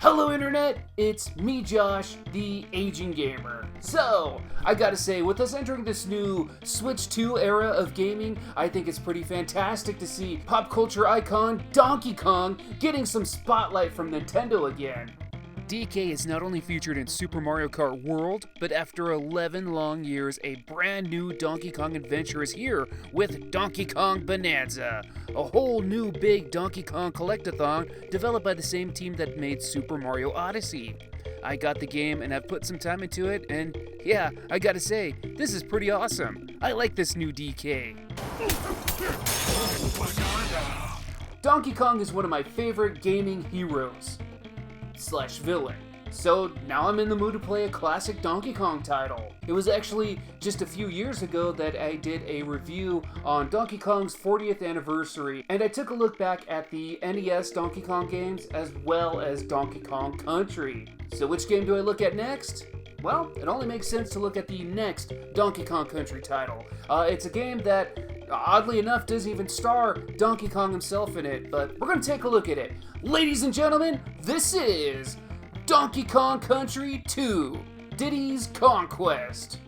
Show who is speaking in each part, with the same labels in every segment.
Speaker 1: Hello Internet, it's me Josh, the Aging Gamer. So, I gotta say, with us entering this new Switch 2 era of gaming, I think it's pretty fantastic to see pop culture icon Donkey Kong getting some spotlight from Nintendo again. DK is not only featured in Super Mario Kart World, but after 11 long years, a brand new Donkey Kong adventure is here with Donkey Kong Bonanza, a whole new big Donkey Kong collectathon developed by the same team that made Super Mario Odyssey. I got the game and I've put some time into it, and yeah, I gotta say, this is pretty awesome. I like this new DK. Donkey Kong is one of my favorite gaming heroes / villain. So now I'm in the mood to play a classic Donkey Kong title. It was actually just a few years ago that I did a review on Donkey Kong's 40th anniversary, and I took a look back at the NES Donkey Kong games as well as Donkey Kong Country. So which game do I look at next? Well, it only makes sense to look at the next Donkey Kong Country title. It's a game that, oddly enough, doesn't even star Donkey Kong himself in it, but we're going to take a look at it. Ladies and gentlemen, this is Donkey Kong Country 2, Diddy's Conquest.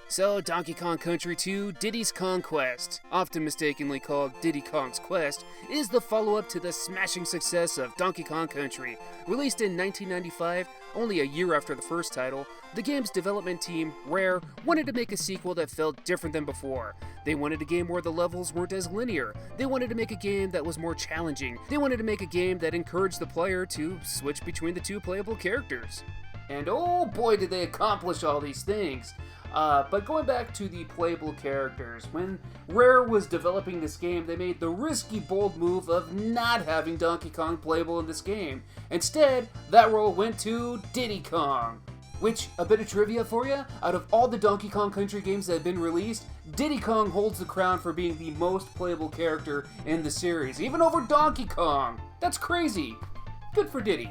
Speaker 1: So, Donkey Kong Country 2, Diddy's Conquest, often mistakenly called Diddy Kong's Quest, is the follow-up to the smashing success of Donkey Kong Country. Released in 1995, only a year after the first title, the game's development team, Rare, wanted to make a sequel that felt different than before. They wanted a game where the levels weren't as linear. They wanted to make a game that was more challenging. They wanted to make a game that encouraged the player to switch between the two playable characters. And oh boy did they accomplish all these things. But going back to the playable characters, when Rare was developing this game, they made the risky, bold move of not having Donkey Kong playable in this game. Instead, that role went to Diddy Kong. Which, a bit of trivia for you, out of all the Donkey Kong Country games that have been released, Diddy Kong holds the crown for being the most playable character in the series, even over Donkey Kong. That's crazy. Good for Diddy.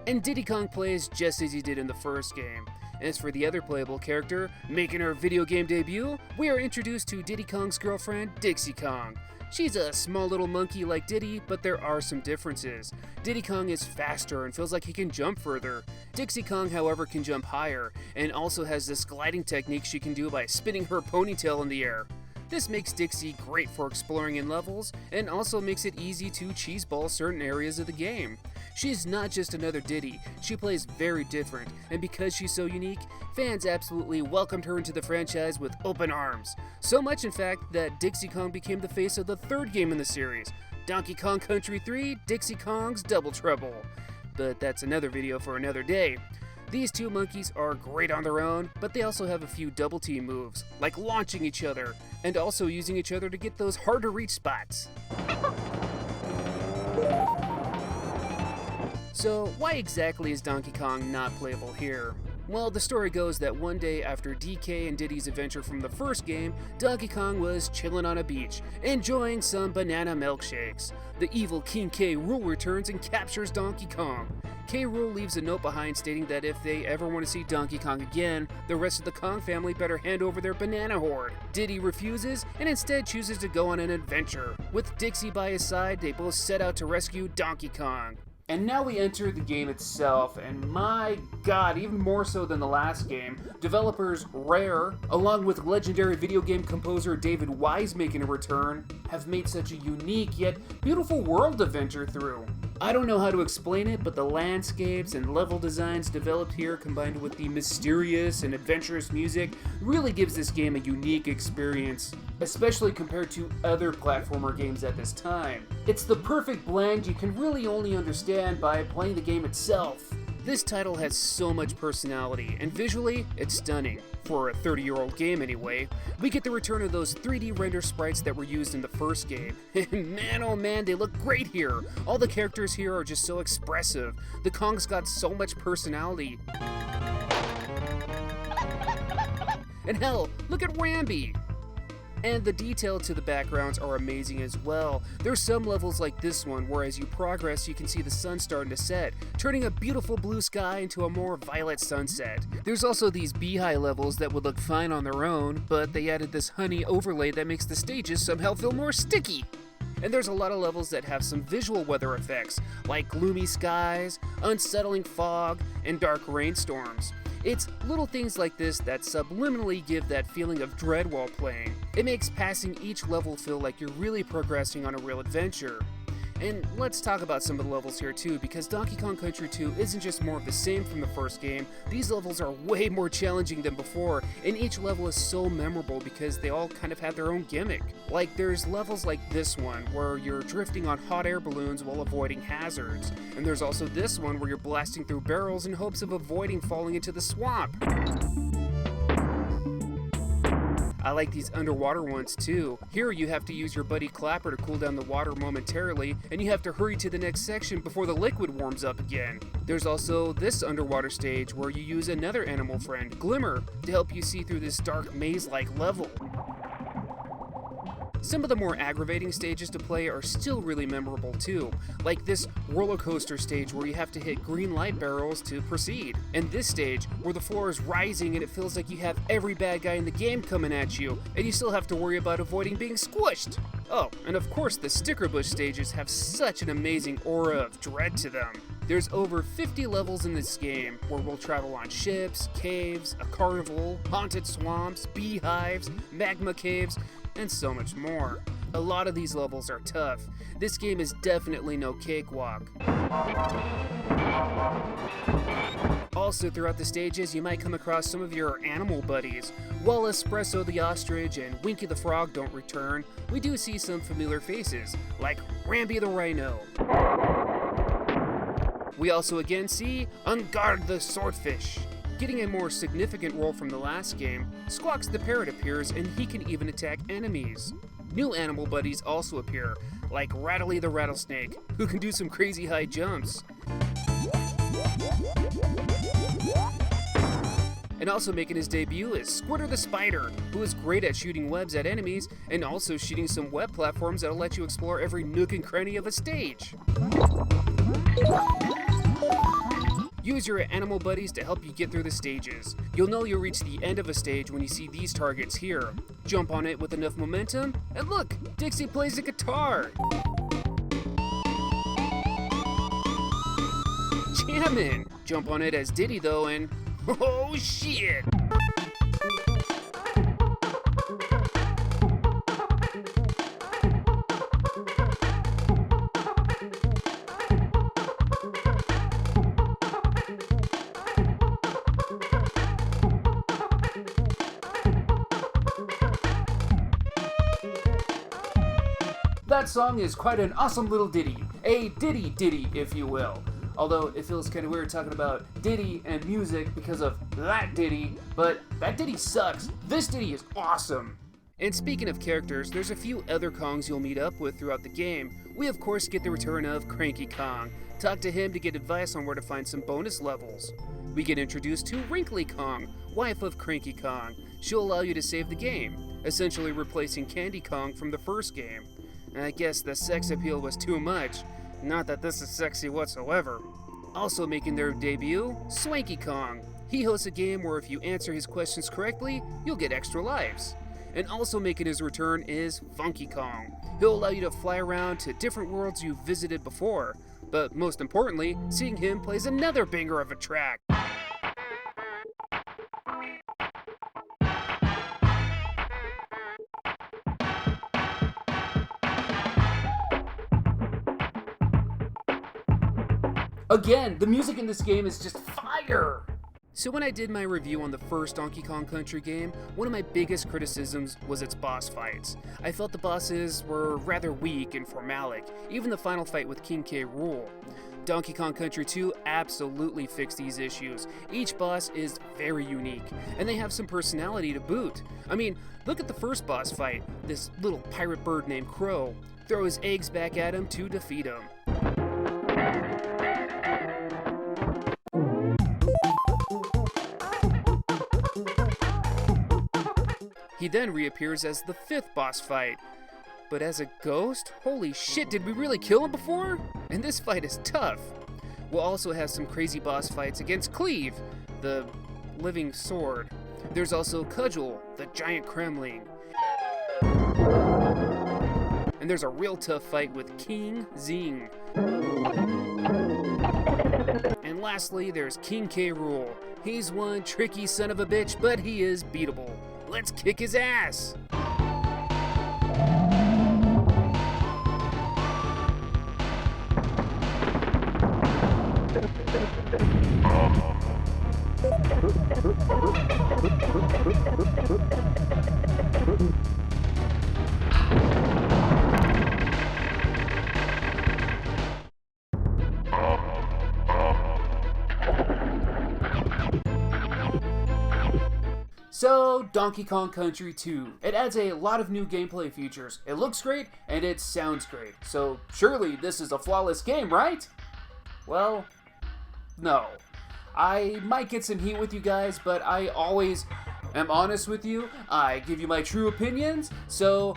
Speaker 1: And Diddy Kong plays just as he did in the first game. As for the other playable character, making her video game debut, we are introduced to Diddy Kong's girlfriend, Dixie Kong. She's a small little monkey like Diddy, but there are some differences. Diddy Kong is faster and feels like he can jump further. Dixie Kong, however, can jump higher, and also has this gliding technique she can do by spinning her ponytail in the air. This makes Dixie great for exploring in levels, and also makes it easy to cheeseball certain areas of the game. She's not just another Diddy, she plays very different, and because she's so unique, fans absolutely welcomed her into the franchise with open arms. So much, in fact, that Dixie Kong became the face of the third game in the series, Donkey Kong Country 3, Dixie Kong's Double Trouble. But that's another video for another day. These two monkeys are great on their own, but they also have a few double team moves, like launching each other, and also using each other to get those hard to reach spots. So, why exactly is Donkey Kong not playable here? Well, the story goes that one day after DK and Diddy's adventure from the first game, Donkey Kong was chilling on a beach, enjoying some banana milkshakes. The evil King K. Rool returns and captures Donkey Kong. K. Rool leaves a note behind stating that if they ever want to see Donkey Kong again, the rest of the Kong family better hand over their banana hoard. Diddy refuses and instead chooses to go on an adventure. With Dixie by his side, they both set out to rescue Donkey Kong. And now we enter the game itself, and my god, even more so than the last game, developers Rare, along with legendary video game composer David Wise making a return, have made such a unique yet beautiful world to venture through. I don't know how to explain it, but the landscapes and level designs developed here combined with the mysterious and adventurous music really gives this game a unique experience, especially compared to other platformer games at this time. It's the perfect blend you can really only understand by playing the game itself. This title has so much personality, and visually, it's stunning. For a 30-year-old game anyway, we get the return of those 3D render sprites that were used in the first game. And man oh man, they look great here! All the characters here are just so expressive. The Kong's got so much personality. And hell, look at Rambi! And the detail to the backgrounds are amazing as well. There's some levels like this one where as you progress you can see the sun starting to set, turning a beautiful blue sky into a more violet sunset. There's also these beehive levels that would look fine on their own, but they added this honey overlay that makes the stages somehow feel more sticky. And there's a lot of levels that have some visual weather effects, like gloomy skies, unsettling fog, and dark rainstorms. It's little things like this that subliminally give that feeling of dread while playing. It makes passing each level feel like you're really progressing on a real adventure. And let's talk about some of the levels here too, because Donkey Kong Country 2 isn't just more of the same from the first game. These levels are way more challenging than before, and each level is so memorable because they all kind of have their own gimmick. Like there's levels like this one where you're drifting on hot air balloons while avoiding hazards, and there's also this one where you're blasting through barrels in hopes of avoiding falling into the swamp. I like these underwater ones too. Here you have to use your buddy Clapper to cool down the water momentarily, and you have to hurry to the next section before the liquid warms up again. There's also this underwater stage where you use another animal friend, Glimmer, to help you see through this dark maze-like level. Some of the more aggravating stages to play are still really memorable too, like this roller coaster stage where you have to hit green light barrels to proceed, and this stage where the floor is rising and it feels like you have every bad guy in the game coming at you, and you still have to worry about avoiding being squished. Oh, and of course the sticker bush stages have such an amazing aura of dread to them. There's over 50 levels in this game where we'll travel on ships, caves, a carnival, haunted swamps, beehives, magma caves, and so much more. A lot of these levels are tough. This game is definitely no cakewalk. Also, throughout the stages, you might come across some of your animal buddies. While Espresso the ostrich and Winky the frog don't return, we do see some familiar faces, like Rambi the rhino. We also again see Ungard the swordfish. Getting a more significant role from the last game, Squawks the parrot appears and he can even attack enemies. New animal buddies also appear, like Rattly the rattlesnake, who can do some crazy high jumps. And also making his debut is Squitter the spider, who is great at shooting webs at enemies and also shooting some web platforms that'll let you explore every nook and cranny of a stage. Use your animal buddies to help you get through the stages. You'll know you'll reach the end of a stage when you see these targets here. Jump on it with enough momentum, and look, Dixie plays the guitar! Jammin'! Jump on it as Diddy though, and oh shit! That song is quite an awesome little ditty. A ditty if you will. Although it feels kind of weird talking about Diddy and music because of that Diddy, but that Diddy sucks. This Diddy is awesome. And speaking of characters, there's a few other Kongs you'll meet up with throughout the game. We of course get the return of Cranky Kong. Talk to him to get advice on where to find some bonus levels. We get introduced to Wrinkly Kong, wife of Cranky Kong. She'll allow you to save the game, essentially replacing Candy Kong from the first game. I guess the sex appeal was too much. Not that this is sexy whatsoever. Also making their debut, Swanky Kong. He hosts a game where if you answer his questions correctly, you'll get extra lives. And also making his return is Funky Kong. He'll allow you to fly around to different worlds you've visited before. But most importantly, seeing him plays another banger of a track. Again, the music in this game is just fire! So when I did my review on the first Donkey Kong Country game, one of my biggest criticisms was its boss fights. I felt the bosses were rather weak and formalic, even the final fight with King K. Rool. Donkey Kong Country 2 absolutely fixed these issues. Each boss is very unique, and they have some personality to boot. I mean, look at the first boss fight. This little pirate bird named Crow. Throw his eggs back at him to defeat him. He then reappears as the 5th boss fight. But as a ghost? Holy shit, did we really kill him before? And this fight is tough. We'll also have some crazy boss fights against Cleave, the living sword. There's also Cudgel, the giant Kremling. And there's a real tough fight with King Zing. And lastly, there's King K. Rool. He's one tricky son of a bitch, but he is beatable. Let's kick his ass! So, Donkey Kong Country 2. It adds a lot of new gameplay features. It looks great, and it sounds great. So, surely this is a flawless game, right? Well, no. I might get some heat with you guys, but I always am honest with you. I give you my true opinions. So,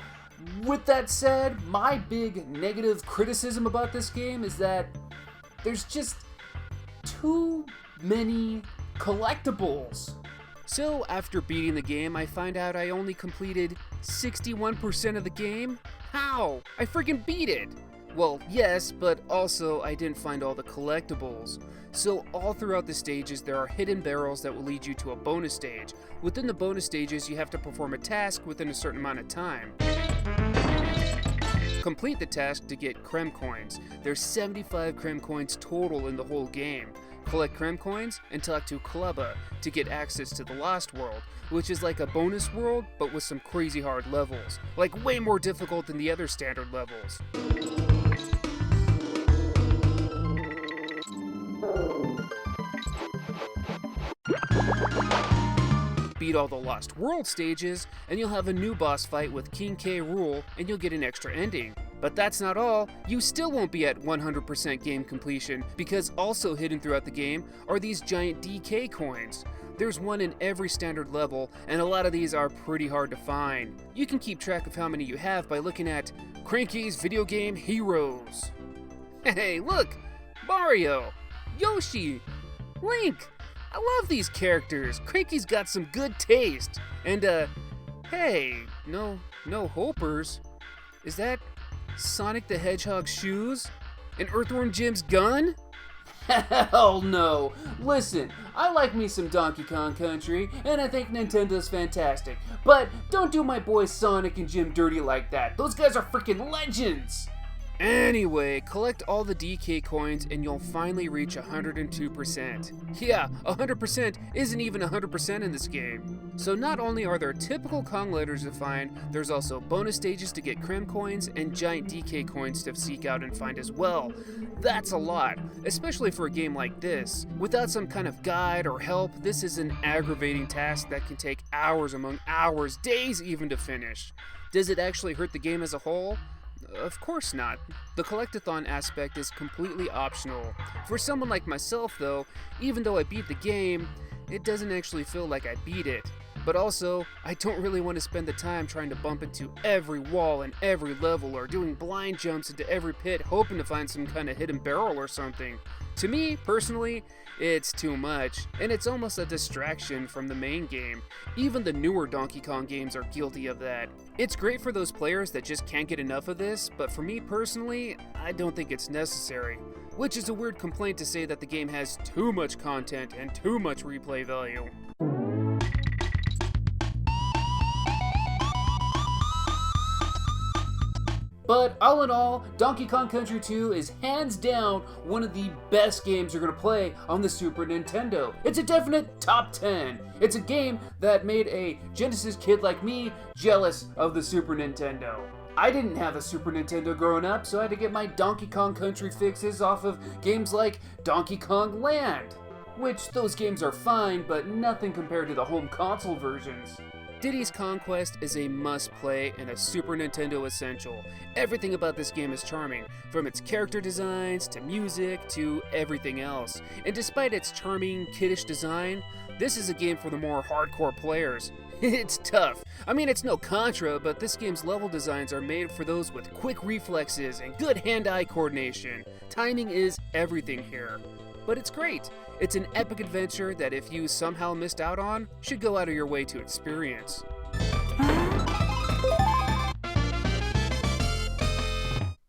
Speaker 1: with that said, my big negative criticism about this game is that there's just too many collectibles. So after beating the game, I find out I only completed 61% of the game? How? I freaking beat it! Well, yes, but also I didn't find all the collectibles. So all throughout the stages, there are hidden barrels that will lead you to a bonus stage. Within the bonus stages, you have to perform a task within a certain amount of time. Complete the task to get Krem coins. There's 75 Krem coins total in the whole game. Collect Krem coins and talk to Klubba to get access to the Lost World, which is like a bonus world but with some crazy hard levels, like way more difficult than the other standard levels. Beat all the Lost World stages, and you'll have a new boss fight with King K. Rool, and you'll get an extra ending. But that's not all, you still won't be at 100% game completion, because also hidden throughout the game are these giant DK coins. There's one in every standard level, and a lot of these are pretty hard to find. You can keep track of how many you have by looking at Cranky's Video Game Heroes. Hey, look! Mario! Yoshi! Link! I love these characters. Cranky's got some good taste. And, hey, no hopers. Is that Sonic the Hedgehog's shoes? And Earthworm Jim's gun? Hell no! Listen, I like me some Donkey Kong Country, and I think Nintendo's fantastic. But don't do my boys Sonic and Jim dirty like that. Those guys are freaking legends! Anyway, collect all the DK coins and you'll finally reach 102%. Yeah, 100% isn't even 100% in this game. So not only are there typical Kong letters to find, there's also bonus stages to get Krem coins and giant DK coins to seek out and find as well. That's a lot, especially for a game like this. Without some kind of guide or help, this is an aggravating task that can take hours among hours, days even to finish. Does it actually hurt the game as a whole? Of course not. The collectathon aspect is completely optional. For someone like myself though, even though I beat the game, it doesn't actually feel like I beat it. But also, I don't really want to spend the time trying to bump into every wall and every level or doing blind jumps into every pit hoping to find some kind of hidden barrel or something. To me, personally, it's too much, and it's almost a distraction from the main game. Even the newer Donkey Kong games are guilty of that. It's great for those players that just can't get enough of this, but for me personally, I don't think it's necessary. Which is a weird complaint to say that the game has too much content and too much replay value. But all in all, Donkey Kong Country 2 is hands down one of the best games you're going to play on the Super Nintendo. It's a definite top 10. It's a game that made a Genesis kid like me jealous of the Super Nintendo. I didn't have a Super Nintendo growing up, so I had to get my Donkey Kong Country fixes off of games like Donkey Kong Land. Which, those games are fine, but nothing compared to the home console versions. Diddy's Conquest is a must-play and a Super Nintendo essential. Everything about this game is charming, from its character designs, to music, to everything else. And despite its charming, kiddish design, this is a game for the more hardcore players. It's tough, I mean, it's no Contra, but this game's level designs are made for those with quick reflexes and good hand-eye coordination. Timing is everything here. But it's great. It's an epic adventure that if you somehow missed out on, should go out of your way to experience.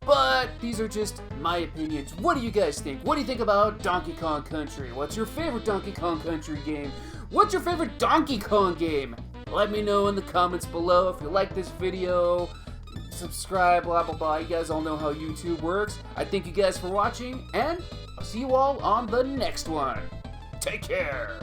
Speaker 1: But these are just my opinions. What do you guys think? What do you think about Donkey Kong Country? What's your favorite Donkey Kong Country game? What's your favorite Donkey Kong game? Let me know in the comments below. If you like this video, subscribe, blah blah blah. You guys all know how YouTube works. I thank you guys for watching, and I'll see you all on the next one. Take care.